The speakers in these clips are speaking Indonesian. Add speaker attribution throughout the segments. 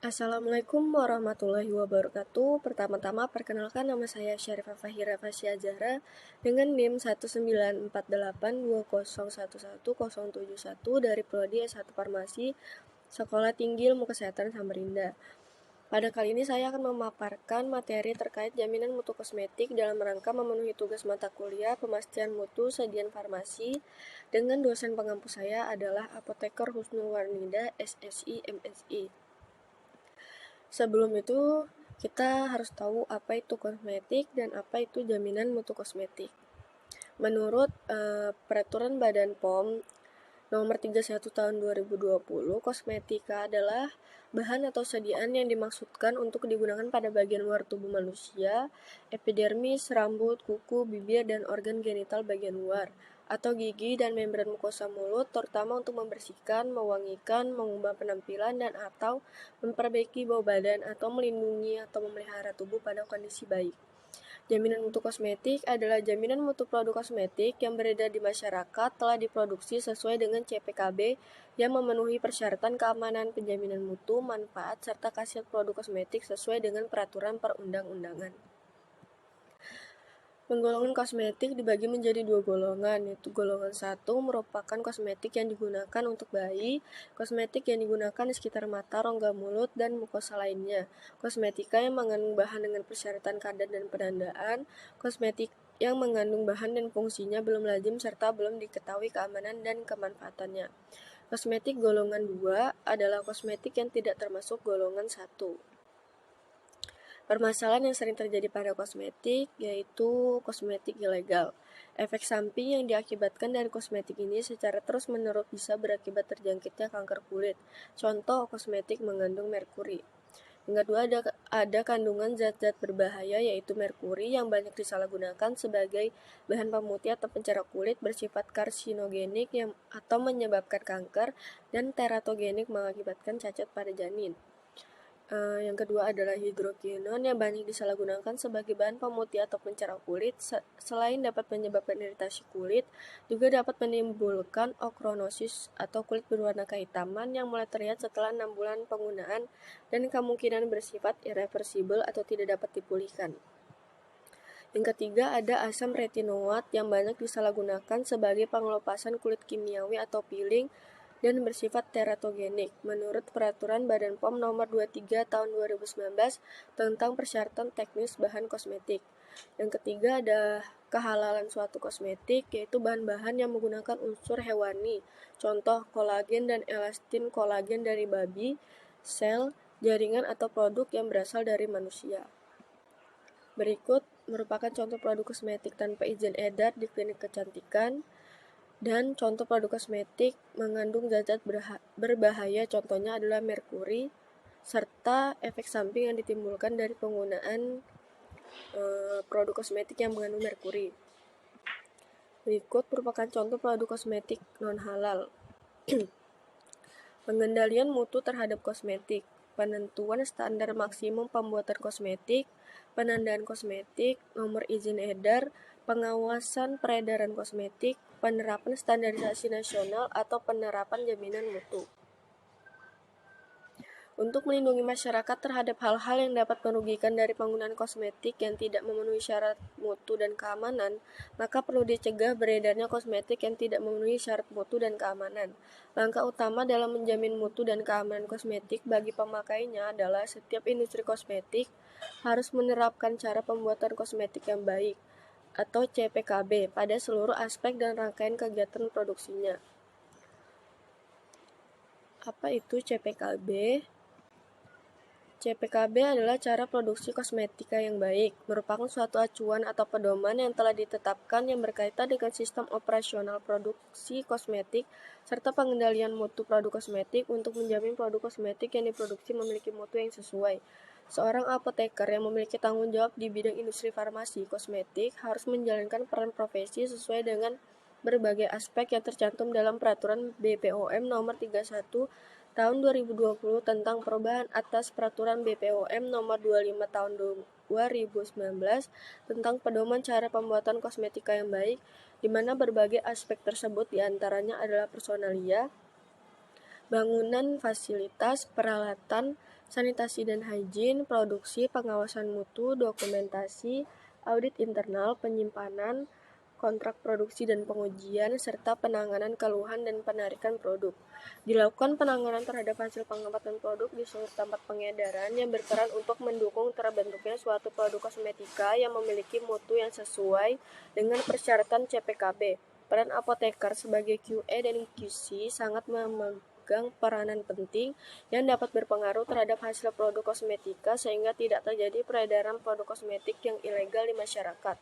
Speaker 1: Assalamualaikum warahmatullahi wabarakatuh. Pertama-tama perkenalkan nama saya Syarifah Fahira Fasya Zahra dengan NIM 19882011071 dari Prodi S1 Farmasi Sekolah Tinggi Ilmu Kesehatan Samarinda. Pada kali ini saya akan memaparkan materi terkait jaminan mutu kosmetik dalam rangka memenuhi tugas mata kuliah pemastian mutu sajian farmasi dengan dosen pengampu saya adalah Apoteker Husnul Warnida, SSI, MSI. Sebelum itu, kita harus tahu apa itu kosmetik dan apa itu jaminan mutu kosmetik. Menurut Peraturan Badan POM Nomor 31 Tahun 2020, kosmetika adalah bahan atau sediaan yang dimaksudkan untuk digunakan pada bagian luar tubuh manusia, epidermis, rambut, kuku, bibir, dan organ genital bagian luar, atau gigi dan membran mukosa mulut, terutama untuk membersihkan, mewangikan, mengubah penampilan, dan atau memperbaiki bau badan atau melindungi atau memelihara tubuh pada kondisi baik. Jaminan mutu kosmetik adalah jaminan mutu produk kosmetik yang beredar di masyarakat telah diproduksi sesuai dengan CPKB yang memenuhi persyaratan keamanan, penjaminan mutu, manfaat, serta khasiat produk kosmetik sesuai dengan peraturan perundang-undangan. Penggolongan kosmetik dibagi menjadi dua golongan, yaitu golongan 1 merupakan kosmetik yang digunakan untuk bayi, kosmetik yang digunakan di sekitar mata, rongga mulut, dan mukosa lainnya, kosmetika yang mengandung bahan dengan persyaratan kadar dan penandaan, kosmetik yang mengandung bahan dan fungsinya belum lazim serta belum diketahui keamanan dan kemanfaatannya. Kosmetik golongan 2 adalah kosmetik yang tidak termasuk golongan 1. Permasalahan yang sering terjadi pada kosmetik yaitu kosmetik ilegal. Efek samping yang diakibatkan dari kosmetik ini secara terus-menerus bisa berakibat terjangkitnya kanker kulit. Contoh, kosmetik mengandung merkuri. Yang kedua, ada kandungan zat-zat berbahaya yaitu merkuri yang banyak disalahgunakan sebagai bahan pemutih atau pencerah kulit, bersifat karsinogenik atau menyebabkan kanker, dan teratogenik mengakibatkan cacat pada janin. Yang kedua adalah hidrokinon yang banyak disalahgunakan sebagai bahan pemutih atau pencerah kulit. Selain dapat menyebabkan iritasi kulit, juga dapat menimbulkan ochronosis atau kulit berwarna kehitaman yang mulai terlihat setelah 6 bulan penggunaan dan kemungkinan bersifat irreversibel atau tidak dapat dipulihkan. Yang ketiga ada asam retinoat yang banyak disalahgunakan sebagai pengelupasan kulit kimiawi atau peeling dan bersifat teratogenik menurut Peraturan Badan POM Nomor 23 Tahun 2019 tentang persyaratan teknis bahan kosmetik. Yang ketiga ada kehalalan suatu kosmetik, yaitu bahan-bahan yang menggunakan unsur hewani, contoh kolagen dan elastin kolagen dari babi, sel, jaringan atau produk yang berasal dari manusia. Berikut merupakan contoh produk kosmetik tanpa izin edar di klinik kecantikan. Dan contoh produk kosmetik mengandung zat-zat berbahaya, contohnya adalah merkuri, serta efek samping yang ditimbulkan dari penggunaan produk kosmetik yang mengandung merkuri. Berikut merupakan contoh produk kosmetik non-halal. Pengendalian mutu terhadap kosmetik, penentuan standar maksimum pembuatan kosmetik, penandaan kosmetik, nomor izin edar, pengawasan peredaran kosmetik, penerapan standarisasi nasional atau penerapan jaminan mutu. Untuk melindungi masyarakat terhadap hal-hal yang dapat merugikan dari penggunaan kosmetik yang tidak memenuhi syarat mutu dan keamanan, maka perlu dicegah beredarnya kosmetik yang tidak memenuhi syarat mutu dan keamanan. Langkah utama dalam menjamin mutu dan keamanan kosmetik bagi pemakainya adalah setiap industri kosmetik harus menerapkan cara pembuatan kosmetik yang baik atau CPKB pada seluruh aspek dan rangkaian kegiatan produksinya. Apa itu CPKB? CPKB adalah cara produksi kosmetika yang baik, merupakan suatu acuan atau pedoman yang telah ditetapkan yang berkaitan dengan sistem operasional produksi kosmetik serta pengendalian mutu produk kosmetik untuk menjamin produk kosmetik yang diproduksi memiliki mutu yang sesuai. Seorang apoteker yang memiliki tanggung jawab di bidang industri farmasi kosmetik harus menjalankan peran profesi sesuai dengan berbagai aspek yang tercantum dalam Peraturan BPOM Nomor 31 Tahun 2020 tentang perubahan atas Peraturan BPOM Nomor 25 Tahun 2019 tentang pedoman cara pembuatan kosmetika yang baik, di mana berbagai aspek tersebut diantaranya adalah personalia, bangunan, fasilitas, peralatan, sanitasi dan higien, produksi, pengawasan mutu, dokumentasi, audit internal, penyimpanan, kontrak produksi dan pengujian, serta penanganan keluhan dan penarikan produk. Dilakukan penanganan terhadap hasil pengamatan produk di seluruh tempat pengedaran yang berperan untuk mendukung terbentuknya suatu produk kosmetika yang memiliki mutu yang sesuai dengan persyaratan CPKB. Peran apoteker sebagai QA dan QC sangat memegang peranan penting yang dapat berpengaruh terhadap hasil produk kosmetika sehingga tidak terjadi peredaran produk kosmetik yang ilegal di masyarakat.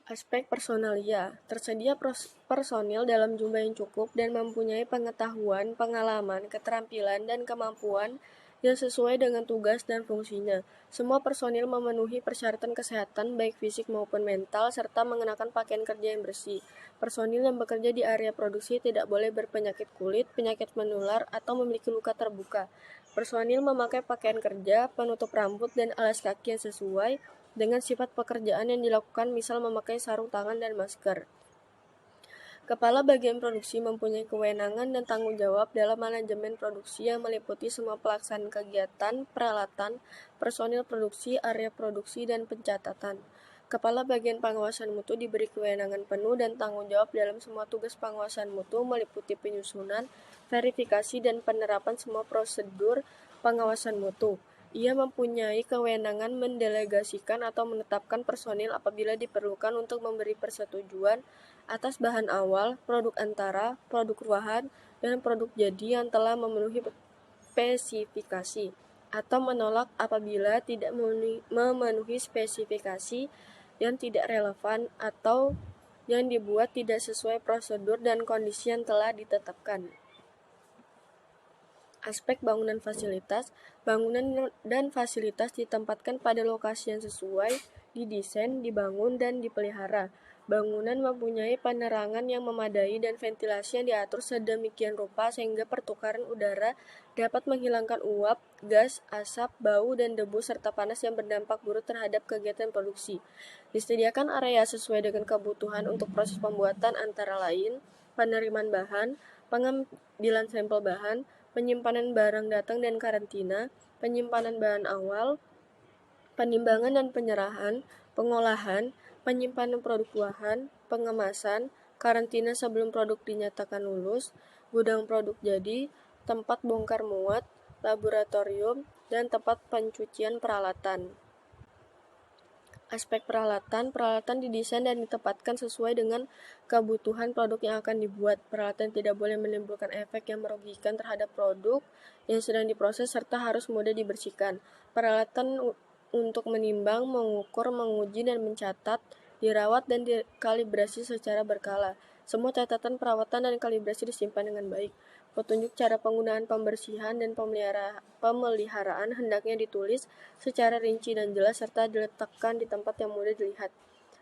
Speaker 1: Aspek personalia, tersedia personil dalam jumlah yang cukup dan mempunyai pengetahuan, pengalaman, keterampilan, dan kemampuan yang sesuai dengan tugas dan fungsinya. Semua personil memenuhi persyaratan kesehatan baik fisik maupun mental serta mengenakan pakaian kerja yang bersih. Personil yang bekerja di area produksi tidak boleh berpenyakit kulit, penyakit menular, atau memiliki luka terbuka. Personil memakai pakaian kerja, penutup rambut, dan alas kaki yang sesuai dengan sifat pekerjaan yang dilakukan, misal memakai sarung tangan dan masker. Kepala bagian produksi mempunyai kewenangan dan tanggung jawab dalam manajemen produksi yang meliputi semua pelaksanaan kegiatan, peralatan, personil produksi, area produksi, dan pencatatan. Kepala bagian pengawasan mutu diberi kewenangan penuh dan tanggung jawab dalam semua tugas pengawasan mutu meliputi penyusunan, verifikasi, dan penerapan semua prosedur pengawasan mutu. Ia mempunyai kewenangan mendelegasikan atau menetapkan personil apabila diperlukan untuk memberi persetujuan atas bahan awal, produk antara, produk ruahan, dan produk jadi yang telah memenuhi spesifikasi, atau menolak apabila tidak memenuhi spesifikasi yang tidak relevan atau yang dibuat tidak sesuai prosedur dan kondisi yang telah ditetapkan. Aspek bangunan fasilitas, bangunan dan fasilitas ditempatkan pada lokasi yang sesuai, didesain, dibangun, dan dipelihara. Bangunan mempunyai penerangan yang memadai dan ventilasi yang diatur sedemikian rupa sehingga pertukaran udara dapat menghilangkan uap, gas, asap, bau, dan debu serta panas yang berdampak buruk terhadap kegiatan produksi. Disediakan area sesuai dengan kebutuhan untuk proses pembuatan antara lain penerimaan bahan, pengambilan sampel bahan, penyimpanan barang datang dan karantina, penyimpanan bahan awal, penimbangan dan penyerahan, pengolahan, penyimpanan produk bahan, pengemasan, karantina sebelum produk dinyatakan lulus, gudang produk jadi, tempat bongkar muat, laboratorium, dan tempat pencucian peralatan. Aspek peralatan, peralatan didesain dan ditempatkan sesuai dengan kebutuhan produk yang akan dibuat. Peralatan tidak boleh menimbulkan efek yang merugikan terhadap produk yang sedang diproses serta harus mudah dibersihkan. Peralatan untuk menimbang, mengukur, menguji, dan mencatat, dirawat dan dikalibrasi secara berkala. Semua catatan perawatan dan kalibrasi disimpan dengan baik. Petunjuk cara penggunaan pembersihan dan pemeliharaan hendaknya ditulis secara rinci dan jelas serta diletakkan di tempat yang mudah dilihat.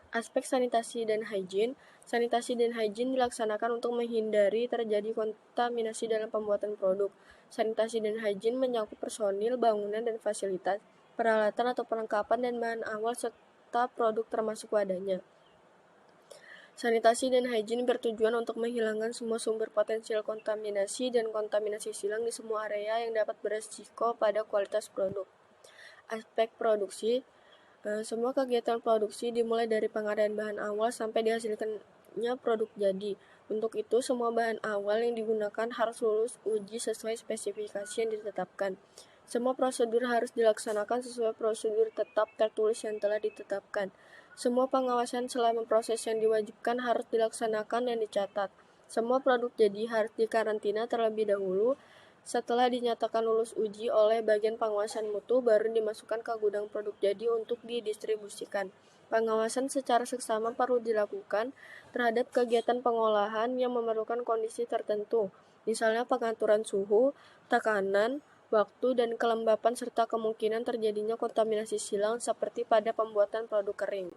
Speaker 1: Aspek sanitasi dan higien, sanitasi dan higien dilaksanakan untuk menghindari terjadi kontaminasi dalam pembuatan produk. Sanitasi dan higien mencakup personil, bangunan dan fasilitas, peralatan atau perlengkapan dan bahan awal serta produk termasuk wadahnya. Sanitasi dan higien bertujuan untuk menghilangkan semua sumber potensial kontaminasi dan kontaminasi silang di semua area yang dapat beresiko pada kualitas produk. Aspek produksi, semua kegiatan produksi dimulai dari pengadaan bahan awal sampai dihasilkannya produk jadi. Untuk itu, semua bahan awal yang digunakan harus lulus uji sesuai spesifikasi yang ditetapkan. Semua prosedur harus dilaksanakan sesuai prosedur tetap tertulis yang telah ditetapkan. Semua pengawasan selama proses yang diwajibkan harus dilaksanakan dan dicatat. Semua produk jadi harus dikarantina terlebih dahulu. Setelah dinyatakan lulus uji oleh bagian pengawasan mutu, baru dimasukkan ke gudang produk jadi untuk didistribusikan. Pengawasan secara seksama perlu dilakukan terhadap kegiatan pengolahan yang memerlukan kondisi tertentu, misalnya pengaturan suhu, tekanan, waktu, dan kelembapan serta kemungkinan terjadinya kontaminasi silang seperti pada pembuatan produk kering.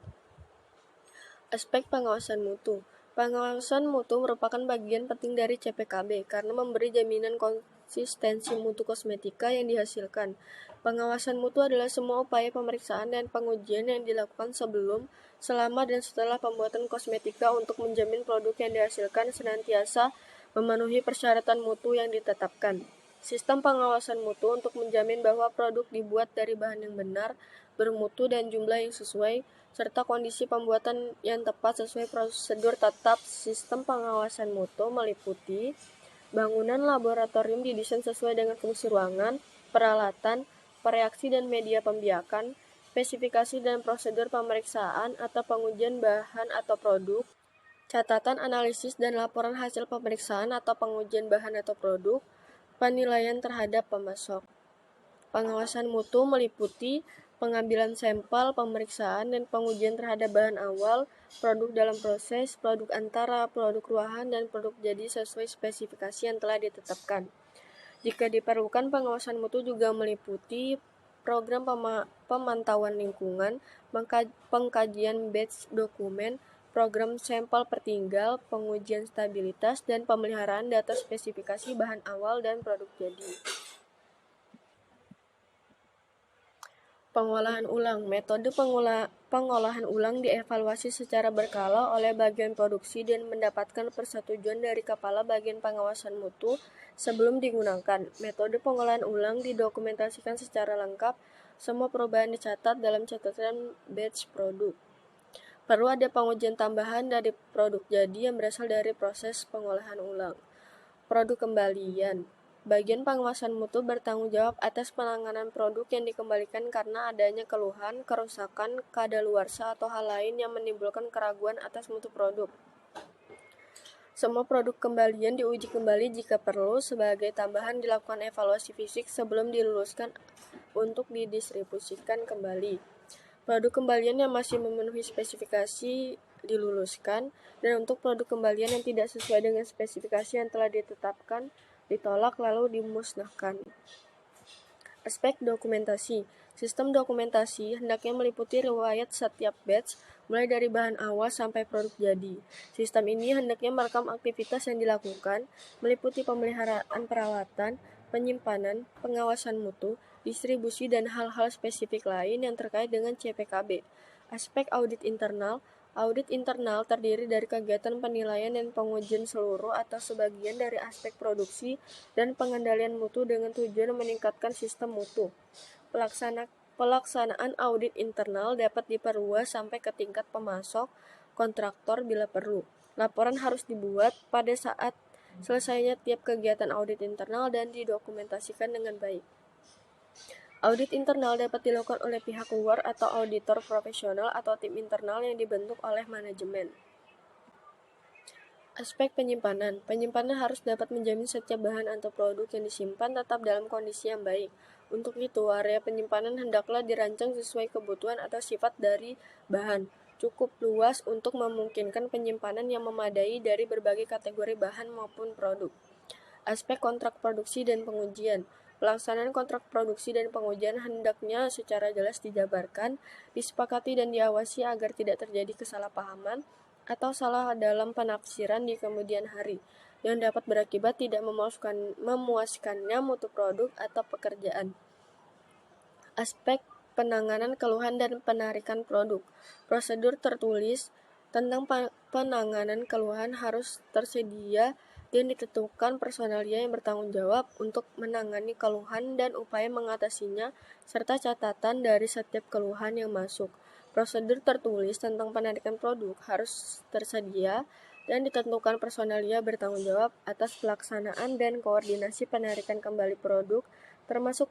Speaker 1: Aspek pengawasan mutu. Pengawasan mutu merupakan bagian penting dari CPKB karena memberi jaminan konsistensi mutu kosmetika yang dihasilkan. Pengawasan mutu adalah semua upaya pemeriksaan dan pengujian yang dilakukan sebelum, selama, dan setelah pembuatan kosmetika untuk menjamin produk yang dihasilkan senantiasa memenuhi persyaratan mutu yang ditetapkan. Sistem pengawasan mutu untuk menjamin bahwa produk dibuat dari bahan yang benar, bermutu dan jumlah yang sesuai, serta kondisi pembuatan yang tepat sesuai prosedur tetap. Sistem pengawasan mutu meliputi bangunan laboratorium didesain sesuai dengan fungsi ruangan, peralatan, reaksi dan media pembiakan, spesifikasi dan prosedur pemeriksaan atau pengujian bahan atau produk, catatan analisis dan laporan hasil pemeriksaan atau pengujian bahan atau produk, penilaian terhadap pemasok. Pengawasan mutu meliputi pengambilan sampel, pemeriksaan, dan pengujian terhadap bahan awal, produk dalam proses, produk antara, produk ruahan, dan produk jadi sesuai spesifikasi yang telah ditetapkan. Jika diperlukan, pengawasan mutu juga meliputi program pemantauan lingkungan, pengkajian batch dokumen, program sampel pertinggal, pengujian stabilitas, dan pemeliharaan data spesifikasi bahan awal dan produk jadi. Pengolahan ulang. Metode pengolahan ulang dievaluasi secara berkala oleh bagian produksi dan mendapatkan persetujuan dari kepala bagian pengawasan mutu sebelum digunakan. Metode pengolahan ulang didokumentasikan secara lengkap. Semua perubahan dicatat dalam catatan batch produk. Perlu ada pengujian tambahan dari produk jadi yang berasal dari proses pengolahan ulang. Produk kembalian. Bagian pengawasan mutu bertanggung jawab atas penanganan produk yang dikembalikan karena adanya keluhan, kerusakan, kadaluarsa atau hal lain yang menimbulkan keraguan atas mutu produk. Semua produk kembalian diuji kembali jika perlu. Sebagai tambahan dilakukan evaluasi fisik sebelum diluluskan untuk didistribusikan kembali. Produk kembalian yang masih memenuhi spesifikasi diluluskan, dan untuk produk kembalian yang tidak sesuai dengan spesifikasi yang telah ditetapkan ditolak lalu dimusnahkan. Aspek dokumentasi. Sistem dokumentasi hendaknya meliputi riwayat setiap batch, mulai dari bahan awal sampai produk jadi. Sistem ini hendaknya merekam aktivitas yang dilakukan, meliputi pemeliharaan peralatan, penyimpanan, pengawasan mutu, distribusi, dan hal-hal spesifik lain yang terkait dengan CPKB. Aspek audit internal. Audit internal terdiri dari kegiatan penilaian dan pengujian seluruh atau sebagian dari aspek produksi dan pengendalian mutu dengan tujuan meningkatkan sistem mutu. Pelaksanaan audit internal dapat diperluas sampai ke tingkat pemasok, kontraktor bila perlu. Laporan harus dibuat pada saat selesainya tiap kegiatan audit internal dan didokumentasikan dengan baik. Audit internal dapat dilakukan oleh pihak luar atau auditor profesional atau tim internal yang dibentuk oleh manajemen. Aspek penyimpanan. Penyimpanan harus dapat menjamin setiap bahan atau produk yang disimpan tetap dalam kondisi yang baik. Untuk itu, area penyimpanan hendaklah dirancang sesuai kebutuhan atau sifat dari bahan. Cukup luas untuk memungkinkan penyimpanan yang memadai dari berbagai kategori bahan maupun produk. Aspek kontrak produksi dan pengujian. Pelaksanaan kontrak produksi dan pengujian hendaknya secara jelas dijabarkan, disepakati dan diawasi agar tidak terjadi kesalahpahaman atau salah dalam penafsiran di kemudian hari, yang dapat berakibat tidak memuaskannya mutu produk atau pekerjaan. Aspek penanganan keluhan dan penarikan produk. Prosedur tertulis tentang penanganan keluhan harus tersedia dan ditentukan personalia yang bertanggung jawab untuk menangani keluhan dan upaya mengatasinya, serta catatan dari setiap keluhan yang masuk. Prosedur tertulis tentang penarikan produk harus tersedia dan ditentukan personalia bertanggung jawab atas pelaksanaan dan koordinasi penarikan kembali produk, termasuk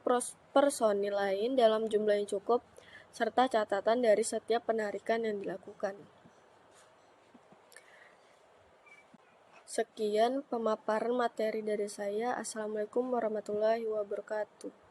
Speaker 1: personil lain dalam jumlah yang cukup, serta catatan dari setiap penarikan yang dilakukan. Sekian pemaparan materi dari saya. Assalamualaikum warahmatullahi wabarakatuh.